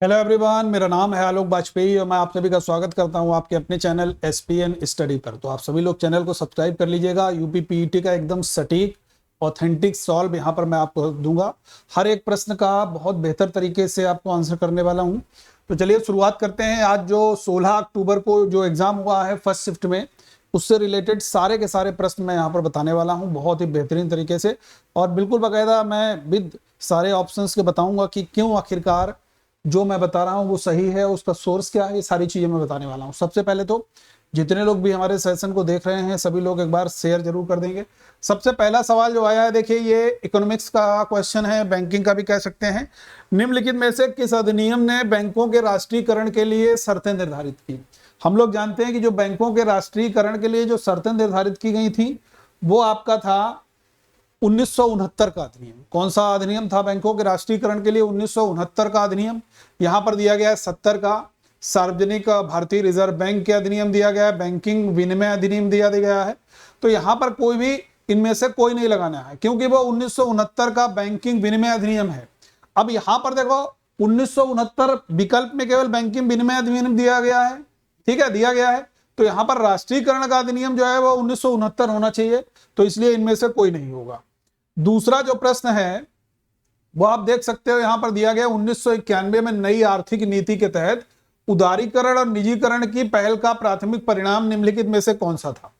Hello everyone, मेरा नाम है आलोक वाजपेयी और मैं आप सभी का स्वागत करता हूं आपके अपने चैनल एसपीएन स्टडी पर। तो आप सभी लोग चैनल को सब्सक्राइब कर लीजिएगा। यूपी पीईटी का एकदम सटीक ऑथेंटिक सॉल्व यहां पर मैं आपको दूंगा। हर एक प्रश्न का बहुत बेहतर तरीके से आपको आंसर करने वाला हूं। तो चलिए शुरुआत करते हैं। आज जो 16 अक्टूबर को जो एग्जाम हुआ है फर्स्ट शिफ्ट में, उससे रिलेटेड सारे के सारे प्रश्न मैं यहाँ पर बताने वाला हूँ बहुत ही बेहतरीन तरीके से, और बिल्कुल बाकायदा मैं विद सारे ऑप्शंस के बताऊंगा कि क्यों आखिरकार जो मैं बता रहा हूँ वो सही है, उसका सोर्स क्या है, ये सारी चीजें मैं बताने वाला हूँ। सबसे पहले तो जितने लोग भी हमारे सेशन को देख रहे हैं सभी लोग एक बार शेयर जरूर कर देंगे। सबसे पहला सवाल जो आया है, देखिए ये इकोनॉमिक्स का क्वेश्चन है, बैंकिंग का भी कह सकते हैं। निम्नलिखित में से किस अधिनियम ने बैंकों के राष्ट्रीयकरण के लिए शर्तें निर्धारित की? हम लोग जानते हैं कि जो बैंकों के राष्ट्रीयकरण के लिए जो शर्तें निर्धारित की गई थी वो आपका था 1969 का अधिनियम। कौन सा अधिनियम था बैंकों के राष्ट्रीयकरण के लिए? 1969 का अधिनियम। यहां पर दिया गया है 70 का सार्वजनिक भारतीय रिजर्व बैंक के अधिनियम दिया गया है, बैंकिंग विनिमय अधिनियम दिया गया है। तो यहां पर कोई भी इनमें से कोई नहीं लगाना है क्योंकि वो 1969 का बैंकिंग विनिमय अधिनियम है। अब यहां पर देखो 1969 विकल्प में केवल बैंकिंग विनिमय अधिनियम दिया गया है, ठीक है, दिया गया है। तो यहां पर राष्ट्रीयकरण का अधिनियम जो है वो 1969 होना चाहिए, तो इसलिए इनमें से कोई नहीं होगा। दूसरा जो प्रश्न है वो आप देख सकते हो यहां पर दिया गया 1991 में नई आर्थिक नीति के तहत उदारीकरण और निजीकरण की पहल का प्राथमिक परिणाम निम्नलिखित में से कौन सा था?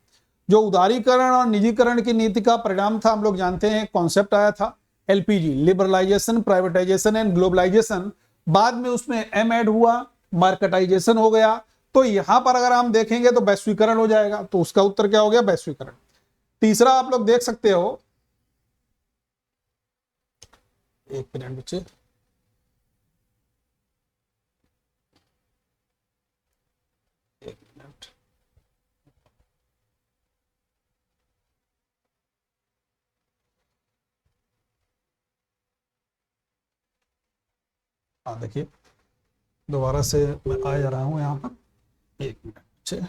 जो उदारीकरण और निजीकरण की नीति का परिणाम था, हम लोग जानते हैं कॉन्सेप्ट आया था LPG, liberalisation, privatisation and globalisation. बाद में उसमें एम ऐड हुआ, मार्केटाइजेशन हो गया। तो यहां पर अगर हम देखेंगे तो वैश्वीकरण हो जाएगा, तो उसका उत्तर क्या हो गया? वैश्वीकरण। तीसरा आप लोग देख सकते हो, एक मिनट बच्चे, एक मिनट। हाँ देखिए, दोबारा से मैं आ जा रहा हूं यहाँ पर, एक मिनट बच्चे।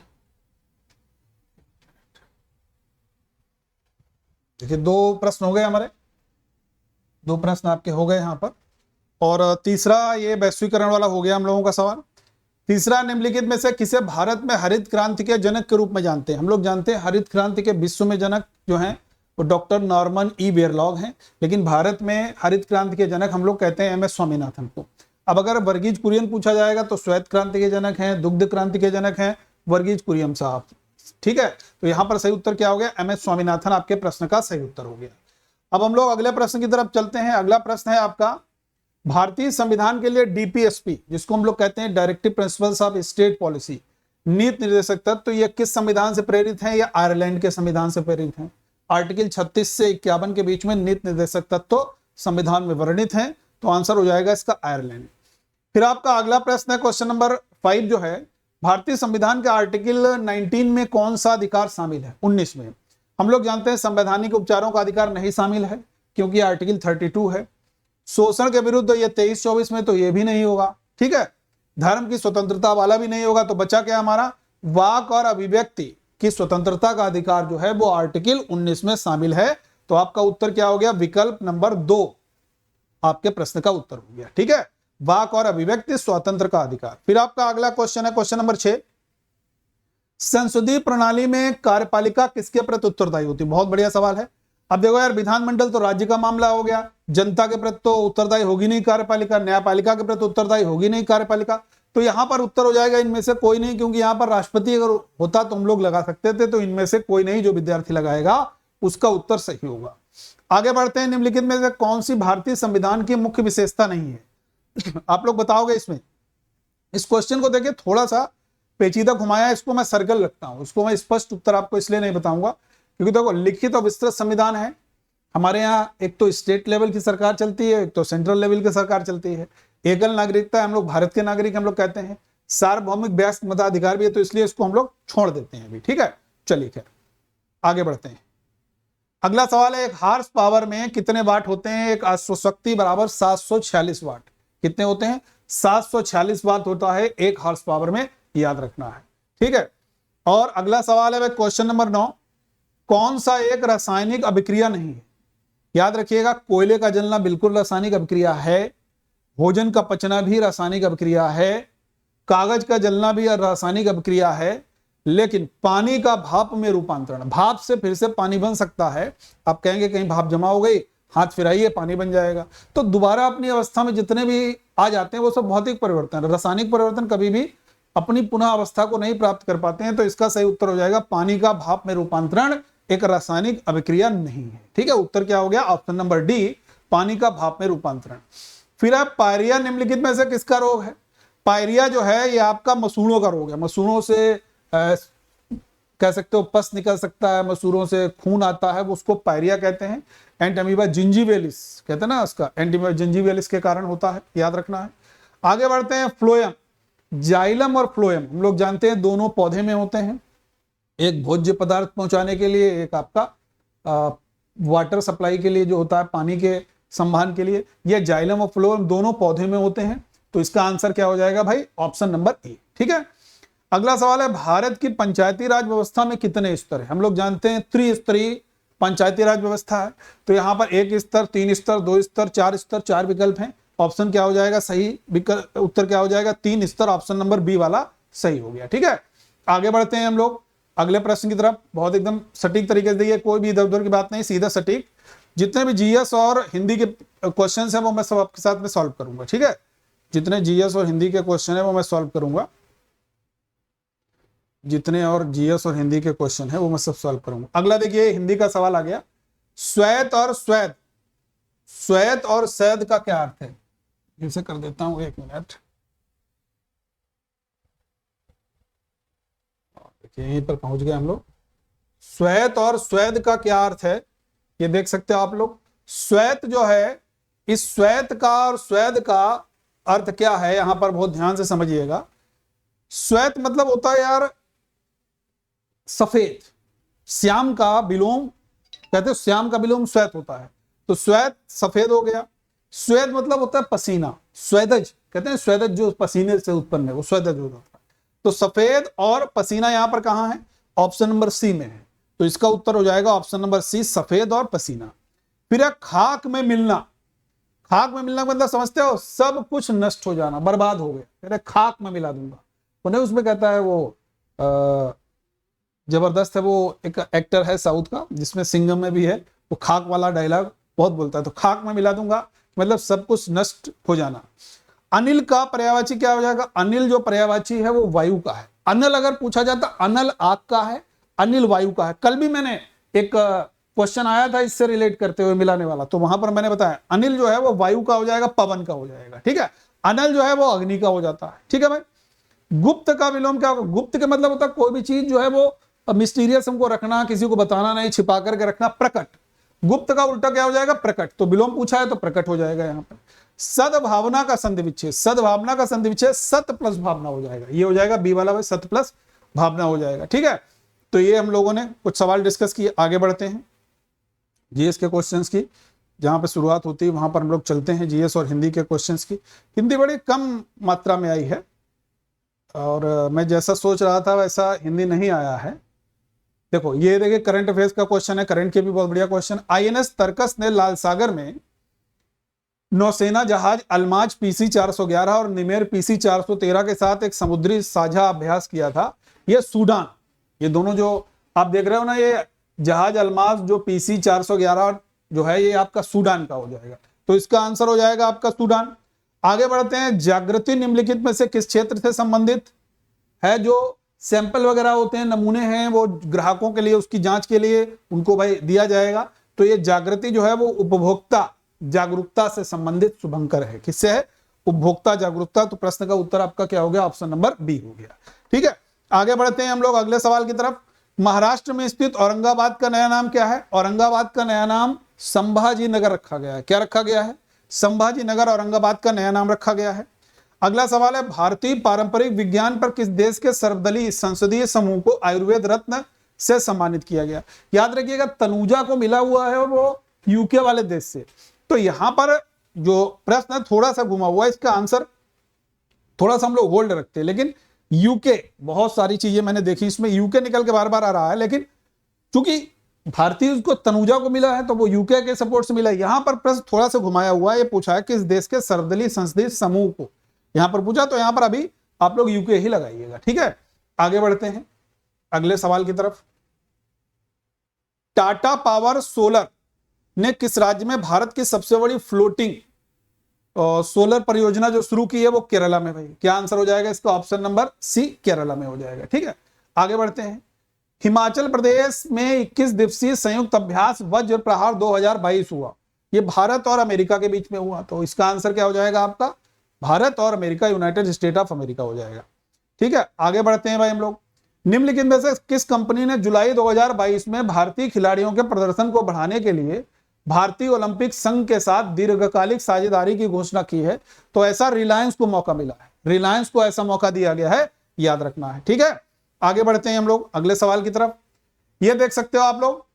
देखिए दो प्रश्न हो गए हमारे, दो प्रश्न आपके हो गए यहाँ पर, और तीसरा ये वैश्वीकरण वाला हो गया हम लोगों का सवाल। तीसरा, निम्नलिखित में से किसे भारत में हरित क्रांति के जनक के रूप में जानते हैं? हम लोग जानते हैं हरित क्रांति के विश्व में जनक जो हैं वो डॉक्टर नॉर्मन ई बोरलॉग हैं, लेकिन भारत में हरित क्रांति के जनक हम लोग कहते हैं एम एस स्वामीनाथन को। अब अगर वर्गीज कुरियन पूछा जाएगा तो श्वेत क्रांति के जनक हैं, दुग्ध क्रांति के जनक हैं वर्गीज कुरियन साहब, ठीक है। तो यहां पर सही उत्तर क्या हो गया? एम एस स्वामीनाथन आपके प्रश्न का सही उत्तर हो गया। अब हम लोग अगले प्रश्न की तरफ चलते हैं। अगला प्रश्न है आपका, भारतीय संविधान के लिए डीपीएसपी, जिसको हम लोग कहते हैं directive principles of state policy, नीति निर्देशक तत्व, तो ये किस संविधान से प्रेरित है? या आयरलैंड के संविधान से प्रेरित है? आर्टिकल 36 से 51 के बीच में नीति निर्देशक तत्व संविधान में वर्णित है, तो आंसर हो जाएगा इसका आयरलैंड। फिर आपका अगला प्रश्न है क्वेश्चन नंबर 5 जो है, भारतीय संविधान के आर्टिकल 19 में कौन सा अधिकार शामिल है? 19 में हम लोग जानते हैं संवैधानिक उपचारों का अधिकार नहीं शामिल है क्योंकि आर्टिकल 32 है। शोषण के विरुद्ध ये 23-24 में, तो ये भी नहीं होगा, ठीक है। धर्म की स्वतंत्रता वाला भी नहीं होगा, तो बचा क्या हमारा? वाक और अभिव्यक्ति की स्वतंत्रता का अधिकार जो है वो आर्टिकल 19 में शामिल है। तो आपका उत्तर क्या हो गया? विकल्प नंबर 2 आपके प्रश्न का उत्तर हो गया, ठीक है, वाक और अभिव्यक्ति स्वतंत्र का अधिकार। फिर आपका अगला क्वेश्चन है क्वेश्चन नंबर 6, संसदीय प्रणाली में कार्यपालिका किसके प्रति उत्तरदायी होती है? बहुत बढ़िया सवाल है। अब देखो यार, विधानमंडल तो राज्य का मामला हो गया, जनता के प्रति तो उत्तरदायी होगी नहीं कार्यपालिका, न्यायपालिका के प्रति उत्तरदायी होगी नहीं कार्यपालिका, तो यहां पर उत्तर हो जाएगा इनमें से कोई नहीं, क्योंकि यहां पर राष्ट्रपति अगर होता तो हम लोग लगा सकते थे, तो इनमें से कोई नहीं, जो विद्यार्थी लगाएगा उसका उत्तर सही होगा। आगे बढ़ते हैं, निम्नलिखित में से कौन सी भारतीय संविधान की मुख्य विशेषता नहीं है? आप लोग बताओगे इसमें। इस क्वेश्चन को देखिए थोड़ा सा पेचीदा घुमाया, इसको मैं सर्कल रखता हूं, इसको मैं स्पष्ट उत्तर आपको इसलिए नहीं बताऊंगा क्योंकि देखो लिखित और विस्तृत संविधान है हमारे यहाँ। एक तो स्टेट लेवल की सरकार चलती है, एक तो सेंट्रल लेवल की सरकार चलती है। एकल नागरिकता, हम लोग भारत के नागरिक हम लोग कहते हैं। सार्वभौमिक वयस्क मताधिकार भी है, तो इसलिए इसको हम लोग छोड़ देते हैं अभी, ठीक है। चलिए खैर आगे बढ़ते हैं। अगला सवाल है, एक हार्स पावर में कितने वाट होते हैं? एक अश्वशक्ति बराबर 746 वाट। कितने होते हैं? 746 वाट होता है एक हार्स पावर में, याद रखना है, ठीक है। और अगला सवाल है क्वेश्चन नंबर 9, कौन सा एक रासायनिक अभिक्रिया नहीं है? याद रखिएगा, कोयले का जलना बिल्कुल रासायनिक अभिक्रिया है, भोजन का पचना भी रासायनिक अभिक्रिया है, कागज का जलना भी रासायनिक अभिक्रिया है, लेकिन पानी का भाप में रूपांतरण, भाप से फिर से पानी बन सकता है। आप कहेंगे कहीं भाप जमा हो गई, हाथ फिराइए पानी बन जाएगा, तो दोबारा अपनी अवस्था में जितने भी आ जाते हैं वो सब भौतिक परिवर्तन, रासायनिक परिवर्तन कभी भी अपनी पुनः अवस्था को नहीं प्राप्त कर पाते हैं। तो इसका सही उत्तर हो जाएगा पानी का भाप में रूपांतरण एक रासायनिक अभिक्रिया नहीं है। ठीक है, उत्तर क्या हो गया? ऑप्शन नंबर डी, पानी का भाप में रूपांतरण। फिर आप पायरिया निम्नलिखित में से किसका रोग है? पायरिया जो है ये आपका मसूड़ों का रोग है। मसूड़ों से कह सकते हो पस निकल सकता है, मसूड़ों से खून आता है, वो उसको पायरिया कहते हैं। एंटीमीबा जिंजीवेलिस कहते हैं ना, उसका एंटीमीबा जिंजीवेलिस के कारण होता है, याद रखना है। आगे बढ़ते हैं, फ्लोएम। जाइलम और फ्लोएम हम लोग जानते हैं दोनों पौधे में होते हैं, एक भोज्य पदार्थ पहुंचाने के लिए, एक आपका वाटर सप्लाई के लिए जो होता है पानी के संभान के लिए। ये जाइलम और फ्लोएम दोनों पौधे में होते हैं, तो इसका आंसर क्या हो जाएगा भाई? Option number A. ठीक है, अगला सवाल है, भारत की पंचायती राज व्यवस्था में कितने स्तर है? हम लोग जानते हैं त्रिस्तरीय पंचायती राज व्यवस्था है, तो यहां पर 1 स्तर, 3 स्तर, 2 स्तर, 4 स्तर, 4 विकल्प हैं। ऑप्शन क्या हो जाएगा? सही विकल्प उत्तर क्या हो जाएगा? 3 स्तर, ऑप्शन नंबर बी वाला सही हो गया। ठीक है, आगे बढ़ते हैं हम लोग अगले प्रश्न की तरफ। बहुत एकदम सटीक तरीके से देखिए, कोई भी इधर उधर की बात नहीं, सीधा सटीक। जितने भी जीएस और हिंदी के क्वेश्चन है वो मैं सब आपके साथ में सॉल्व करूंगा। ठीक है, जितने जीएस और हिंदी के क्वेश्चन है वो मैं सॉल्व करूंगा, जितने और जीएस और हिंदी के क्वेश्चन है वो मैं सब सॉल्व करूंगा। अगला देखिए, हिंदी का सवाल आ गया, श्वेत और स्वेद, श्वेत और शैद का क्या अर्थ है? इसे कर देता हूं, 1 मिनट। देखिए यहीं पर पहुंच गए हम लोग। श्वेत और स्वेद का क्या अर्थ है ये देख सकते हो आप लोग। श्वेत जो है, इस श्वेत का और स्वेद का अर्थ क्या है यहां पर बहुत ध्यान से समझिएगा। श्वेत मतलब होता है यार सफेद, श्याम का विलोम कहते हैं, श्याम का विलोम श्वेत होता है, तो श्वेत सफेद हो गया। स्वेद मतलब होता है पसीना, स्वेदज कहते हैं, स्वेदज जो पसीने से उत्पन्न है वो स्वेदज होता है। तो सफेद और पसीना यहां पर कहां है? ऑप्शन नंबर सी में है, तो इसका उत्तर हो जाएगा ऑप्शन नंबर सी, सफेद और पसीना। फिर है खाक में मिलना। खाक में मिलना मतलब समझते हो, सब कुछ नष्ट हो जाना, बर्बाद हो गया, अरे खाक में मिला दूंगा। उन्हें उसमें कहता है वो जबरदस्त है, वो एक एक्टर है साउथ का जिसमें सिंघम में भी है, वो खाक वाला डायलॉग बहुत बोलता है, तो खाक में मिला दूंगा मतलब सब कुछ नष्ट हो जाना। अनिल का पर्यायवाची क्या हो जाएगा? अनिल जो पर्यायवाची है वो वायु का है। अनल अगर पूछा जाता, अनल आग का है, अनिल वायु का है। कल भी मैंने एक क्वेश्चन आया था इससे रिलेट करते हुए मिलाने वाला, तो वहां पर मैंने बताया अनिल जो है वो वायु का हो जाएगा, पवन का हो जाएगा। ठीक है, अनल जो है वो अग्नि का हो जाता है। ठीक है भाई, गुप्त का विलोम क्या होगा? गुप्त का मतलब होता है कोई भी चीज जो है वो मिस्टीरियस हमको रखना, किसी को बताना नहीं, छिपा करके रखना, प्रकट। गुप्त का उल्टा क्या हो जाएगा? प्रकट। तो विलोम पूछा है तो प्रकट हो जाएगा यहाँ पर। सद्भावना का संधि विच्छेद, सद्भावना का संधि विच्छेद सत प्लस भावना हो जाएगा, ये हो जाएगा बी वाला, सत प्लस भावना हो जाएगा। ठीक है, तो ये हम लोगों ने कुछ सवाल डिस्कस किए। आगे बढ़ते हैं जीएस के क्वेश्चंस की, जहां पर शुरुआत होती है वहां पर हम लोग चलते हैं जीएस और हिंदी के क्वेश्चंस की। हिंदी बड़ी कम मात्रा में आई है और मैं जैसा सोच रहा था वैसा हिंदी नहीं आया है। देखो ये देखिए, करंट अफेयर्स का क्वेश्चन है, करंट के भी बहुत बढ़िया क्वेश्चन। आईएनएस तरकस ने लाल सागर में नौसेना जहाज अल्माज पीसी 411 और निमेर पीसी 413 के साथ एक समुद्री साझा अभ्यास किया था। ये सूडान, ये दोनों जो आप देख रहे हो ना, ये जहाज अल्माज जो पीसी 411 जो है ये आपका सूडान का हो जाएगा, तो इसका आंसर हो जाएगा आपका सूडान। आगे बढ़ते हैं, जागृति निम्नलिखित में से किस क्षेत्र से संबंधित है? जो सैंपल वगैरह होते हैं, नमूने हैं, वो ग्राहकों के लिए उसकी जांच के लिए उनको भाई दिया जाएगा, तो ये जागृति जो है वो उपभोक्ता जागरूकता से संबंधित शुभंकर है। किससे है? उपभोक्ता जागरूकता। तो प्रश्न का उत्तर आपका क्या हो गया? ऑप्शन नंबर बी हो गया। ठीक है, आगे बढ़ते हैं हम लोग अगले सवाल की तरफ। महाराष्ट्र में स्थित औरंगाबाद का नया नाम क्या है? औरंगाबाद का नया नाम संभाजी नगर रखा गया है। क्या रखा गया है? संभाजी नगर औरंगाबाद का नया नाम रखा गया है। अगला सवाल है, भारतीय पारंपरिक विज्ञान पर किस देश के सर्वदलीय संसदीय समूह को आयुर्वेद रत्न से सम्मानित किया गया? याद रखिएगा, तनुजा को मिला हुआ है वो यूके वाले देश से। तो यहां पर जो प्रश्न थोड़ा सा घुमा हुआ है, इसका आंसर थोड़ा सा हम लोग होल्ड रखते हैं, लेकिन यूके, बहुत सारी चीजें मैंने देखी इसमें यूके निकल के बार बार आ रहा है, लेकिन चूंकि भारतीय उसको तनुजा को मिला है तो वो यूके के सपोर्ट से मिला है। यहां पर प्रश्न थोड़ा सा घुमाया हुआ है, ये पूछा है किस देश के सर्वदलीय संसदीय समूह को, यहां पर पूछा, तो यहां पर अभी आप लोग यूके ही लगाइएगा। ठीक है, आगे बढ़ते हैं अगले सवाल की तरफ। टाटा पावर सोलर ने किस राज्य में भारत की सबसे बड़ी फ्लोटिंग सोलर परियोजना जो शुरू की है वो केरला में। भाई क्या आंसर हो जाएगा इसका? ऑप्शन नंबर सी, केरला में हो जाएगा। ठीक है, आगे बढ़ते हैं। हिमाचल प्रदेश में 21 दिवसीय संयुक्त अभ्यास वज्र प्रहार 2022 हुआ, ये भारत और अमेरिका के बीच में हुआ, तो इसका आंसर क्या हो जाएगा आपका? भारत और America, United state of America हो जाएगा। ठीक है, आगे बढ़ते हैं भाई हम लोग। निम्नलिखित में से किस कंपनी ने जुलाई 2022 में भारतीय खिलाड़ियों के प्रदर्शन को बढ़ाने के लिए भारतीय ओलंपिक संघ के साथ दीर्घकालिक साझेदारी की घोषणा की है? तो ऐसा रिलायंस को मौका मिला है, रिलायंस को ऐसा मौका दिया गया है, याद रखना है। ठीक है, आगे बढ़ते हैं हम लोग अगले सवाल की तरफ। ये देख सकते हो आप लोग,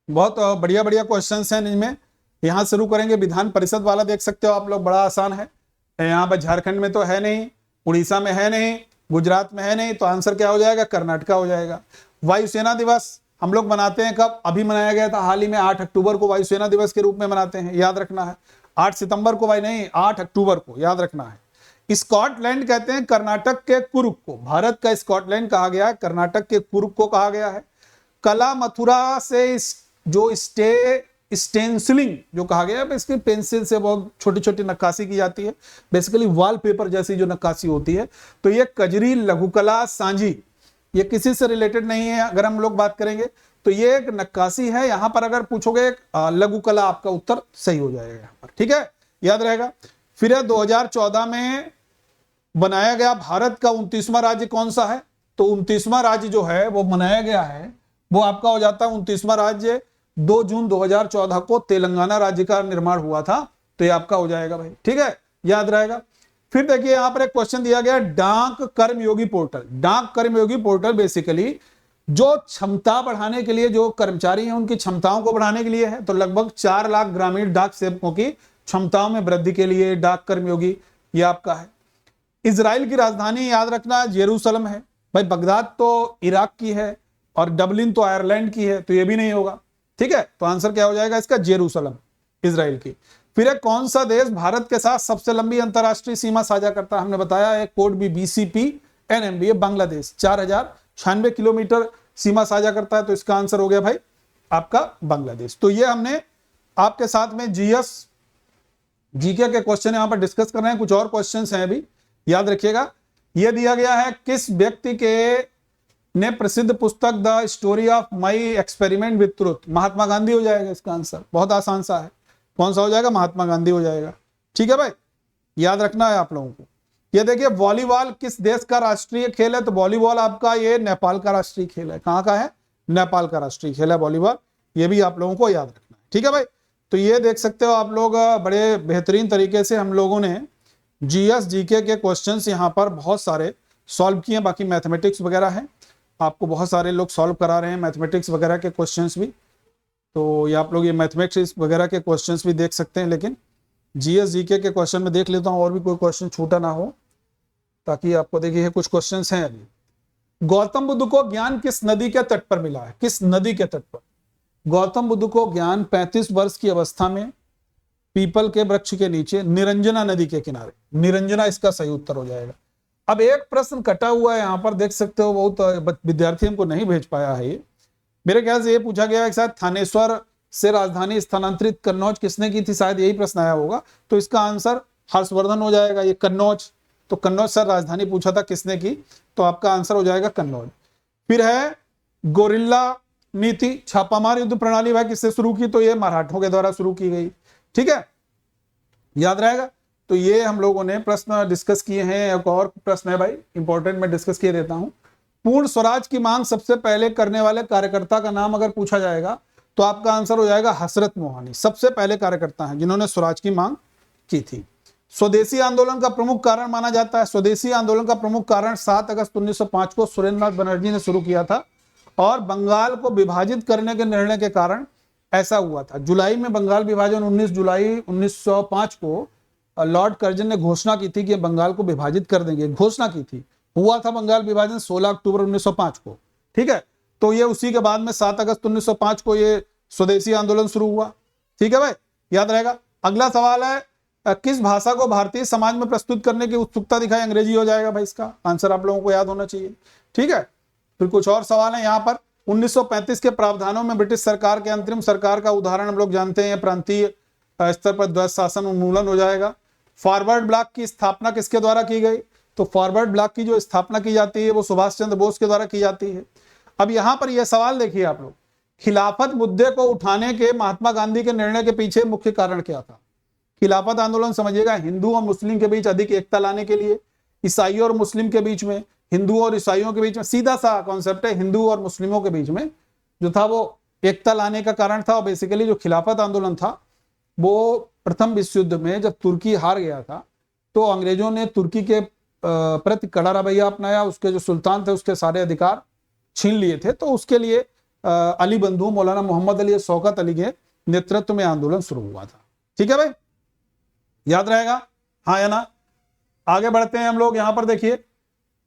बहुत बढ़िया बढ़िया क्वेश्चंस हैं इनमें। यहां शुरू करेंगे विधान परिषद वाला, देख सकते हो आप लोग, बड़ा आसान है। यहाँ पर झारखंड में तो है नहीं, उड़ीसा में है नहीं, गुजरात में है नहीं, तो आंसर क्या हो जाएगा? कर्नाटका हो जाएगा। वायुसेना दिवस हम लोग मनाते हैं कब? अभी मनाया गया था हाल ही में, 8 अक्टूबर को वायुसेना दिवस के रूप में मनाते हैं, याद रखना है। 8 सितंबर को भाई नहीं, 8 अक्टूबर को, याद रखना है। स्कॉटलैंड कहते हैं कर्नाटक के कुर्ग को, भारत का स्कॉटलैंड कहा गया है, कर्नाटक के कुर्ग को कहा गया है। कला मथुरा से जो स्टेंसिलिंग जो कहा गया है, इसकी पेंसिल से बहुत छोटी छोटी नक्काशी की जाती है, बेसिकली वॉलपेपर जैसी जो नक्काशी होती है। तो ये कजरी लघुकला सांझी, ये किसी से रिलेटेड नहीं है। अगर हम लोग बात करेंगे तो ये एक नक्काशी है, यहां पर अगर पूछोगे लघुकला, आपका उत्तर सही हो जाएगा यहां पर। ठीक है, याद रहेगा। फिर 2014 में बनाया गया भारत का 29वां राज्य कौन सा है? तो 29वां राज्य जो है वो बनाया गया है, वो आपका हो जाता है 29वां राज्य 2 जून 2014 को तेलंगाना राज्य का निर्माण हुआ था, तो ये आपका हो जाएगा भाई। ठीक है, याद रहेगा। फिर देखिए यहां पर एक क्वेश्चन दिया गया, डाक कर्मयोगी पोर्टल। डाक कर्मयोगी पोर्टल बेसिकली जो क्षमता बढ़ाने के लिए, जो कर्मचारी हैं उनकी क्षमताओं को बढ़ाने के लिए है, तो लगभग 4 लाख ग्रामीण डाक सेवकों की क्षमताओं में वृद्धि के लिए डाक कर्मयोगी ये आपका है। इजराइल की राजधानी याद रखना जेरूसलम है भाई, बगदाद तो इराक की है और डबलिन तो आयरलैंड की है, तो ये भी नहीं होगा। ठीक है, तो आंसर क्या हो जाएगा इसका? जेरूसलम, इजराइल की। फिर एक कौन सा देश भारत के साथ सबसे लंबी अंतरराष्ट्रीय सीमा साझा करता है? हमने बताया एक कोड भी BCP NMB, बांग्लादेश 4096 किलोमीटर सीमा साझा करता है, तो इसका आंसर हो गया भाई आपका बांग्लादेश। तो ये हमने आपके साथ में GS GK के क्वेश्चन यहां पर डिस्कस कर रहे हैं, कुछ और क्वेश्चंस हैं अभी, याद रखिएगा। यह दिया गया है, किस व्यक्ति के ने प्रसिद्ध पुस्तक The Story of My Experiment with Truth? Mahatma Gandhi हो जाएगा इसका आंसर, बहुत आसान सा है। कौन सा हो जाएगा? महात्मा गांधी हो जाएगा। ठीक है भाई, याद रखना है आप लोगों को। ये देखिए वॉलीबॉल किस देश का राष्ट्रीय खेल है? तो वॉलीबॉल आपका ये नेपाल का राष्ट्रीय खेल है। कहाँ का है? नेपाल का राष्ट्रीय खेल है वॉलीबॉल, ये भी आप लोगों को याद रखना है। ठीक है भाई, तो ये देख सकते हो आप लोग, बड़े बेहतरीन तरीके से हम लोगों ने GS GK के क्वेश्चंस यहाँ पर बहुत सारे सॉल्व किए हैं। बाकी मैथमेटिक्स वगैरह है, आपको बहुत सारे लोग सॉल्व करा रहे हैं मैथमेटिक्स वगैरह के क्वेश्चंस भी, तो ये आप लोग ये मैथमेटिक्स वगैरह के क्वेश्चंस भी देख सकते हैं। लेकिन GS GK के क्वेश्चन में देख लेता हूँ और भी कोई क्वेश्चन छूटा ना हो, ताकि आपको देखिए कुछ क्वेश्चंस हैं अभी। गौतम बुद्ध को ज्ञान किस नदी के तट पर मिला है? किस नदी के तट पर गौतम बुद्ध को ज्ञान 35 वर्ष की अवस्था में पीपल के वृक्ष के नीचे निरंजना नदी के किनारे, निरंजना इसका सही उत्तर हो जाएगा। अब एक प्रश्न कटा हुआ है यहाँ पर, देख सकते हो, बहुत विद्यार्थी हमको नहीं भेज पाया है। ये मेरे ख्याल से ये पूछा गया है, शायद थानेश्वर से राजधानी स्थानांतरित कन्नौज किसने की थी? शायद यही प्रश्न आया होगा, तो इसका आंसर हर्षवर्धन हो जाएगा। ये कन्नौज, तो कन्नौज से राजधानी पूछा था किसने की, तो आपका आंसर हो जाएगा कन्नौज। फिर है गोरिल्ला नीति, छापामार युद्ध प्रणाली भाई किससे शुरू की? तो ये मराठों के द्वारा शुरू की गई। ठीक है, याद रहेगा। तो ये हम लोगों ने प्रश्न डिस्कस किए हैं। एक और प्रश्न है भाई इंपॉर्टेंट, मैं डिस्कस किए देता हूं। पूर्ण स्वराज की मांग सबसे पहले करने वाले कार्यकर्ता का नाम अगर पूछा जाएगा तो आपका आंसर हो जाएगा हसरत मोहानी। सबसे पहले कार्यकर्ता हैं जिन्होंने स्वराज की मांग की थी। स्वदेशी आंदोलन का प्रमुख कारण माना जाता है, स्वदेशी आंदोलन का प्रमुख कारण 7 अगस्त 1905 को सुरेंद्रनाथ बनर्जी ने शुरू किया था और बंगाल को विभाजित करने के निर्णय के कारण ऐसा हुआ था। जुलाई में बंगाल विभाजन 19 जुलाई 1905 को लॉर्ड कर्जन ने घोषणा की थी कि बंगाल को विभाजित कर देंगे, घोषणा की थी। हुआ था बंगाल विभाजन 16 अक्टूबर 1905 को। ठीक है, तो ये उसी के बाद में 7 अगस्त 1905 को ये स्वदेशी आंदोलन शुरू हुआ। ठीक है भाई, याद रहेगा। अगला सवाल है किस भाषा को भारतीय समाज में प्रस्तुत करने की उत्सुकता दिखाई? अंग्रेजी हो जाएगा भाई, इसका आंसर आप लोगों को याद होना चाहिए। ठीक है, फिर कुछ और सवाल है यहाँ पर। 1935 के प्रावधानों में ब्रिटिश सरकार के अंतरिम सरकार का उदाहरण हम लोग जानते हैं, प्रांतीय स्तर पर द्वैध शासन उन्मूलन हो जाएगा। फॉरवर्ड ब्लॉक की स्थापना किसके द्वारा की गई? तो फॉरवर्ड ब्लॉक की जो स्थापना की जाती है वो सुभाष चंद्र बोस के द्वारा की जाती है। अब यहाँ पर यह सवाल देखिए आप लोग, खिलाफत मुद्दे को उठाने के महात्मा गांधी के निर्णय के पीछे मुख्य कारण क्या था? खिलाफत आंदोलन समझिएगा हिंदू और मुस्लिम के बीच अधिक एकता लाने के लिए, ईसाइयों और मुस्लिम के बीच में, हिंदुओं और ईसाइयों के बीच में, सीधा सा कॉन्सेप्ट है, हिंदू और मुस्लिमों के बीच में जो था वो एकता लाने का कारण था। और बेसिकली जो खिलाफत आंदोलन था वो प्रथम विश्व युद्ध में जब तुर्की हार गया था तो अंग्रेजों ने तुर्की के प्रति कड़ा रवैया अपनाया, उसके जो सुल्तान थे उसके सारे अधिकार छीन लिए थे। तो उसके लिए अली बंधु मौलाना मोहम्मद अली शौकत अली के नेतृत्व में आंदोलन शुरू हुआ था। ठीक है भाई, याद रहेगा, हाँ या ना? आगे बढ़ते हैं हम लोग। यहां पर देखिए,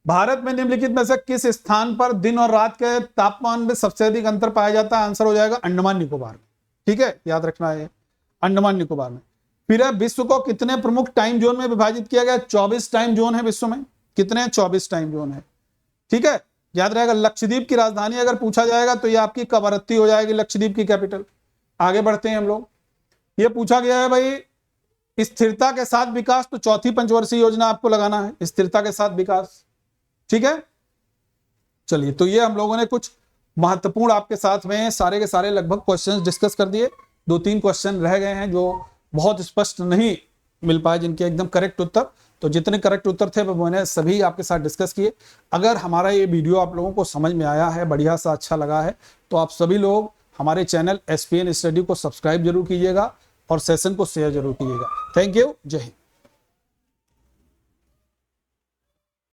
भारत में निम्नलिखित में से किस स्थान पर दिन और रात के तापमान में सबसे अधिक अंतर पाया जाता है? आंसर हो जाएगा अंडमान निकोबार में। ठीक है, याद रखना है, अंडमान निकोबार में। फिर विश्व को कितने प्रमुख टाइम जोन में विभाजित किया गया? 24 टाइम जोन है विश्व में। कितने? 24 टाइम जोन है। ठीक है, याद रहेगा। लक्षद्वीप की राजधानी अगर पूछा जाएगा तो ये आपकी कवरत्ती हो जाएगी, लक्षद्वीप की कैपिटल। आगे बढ़ते हैं हम लोग। ये पूछा गया है भाई, स्थिरता के साथ विकास, तो चौथी पंचवर्षीय योजना आपको लगाना है, स्थिरता के साथ विकास। ठीक है, चलिए, तो ये हम लोगों ने कुछ महत्वपूर्ण आपके साथ में सारे के सारे लगभग क्वेश्चंस डिस्कस कर दिए। 2-3 क्वेश्चन रह गए हैं जो बहुत स्पष्ट नहीं मिल पाए, जिनके एकदम करेक्ट उत्तर, तो जितने करेक्ट उत्तर थे वो मैंने सभी आपके साथ डिस्कस किए। अगर हमारा ये वीडियो आप लोगों को समझ में आया है, बढ़िया सा अच्छा लगा है, तो आप सभी लोग हमारे चैनल SPN स्टडी को सब्सक्राइब जरूर कीजिएगा और सेशन को शेयर जरूर कीजिएगा। थैंक यू, जय हिंद।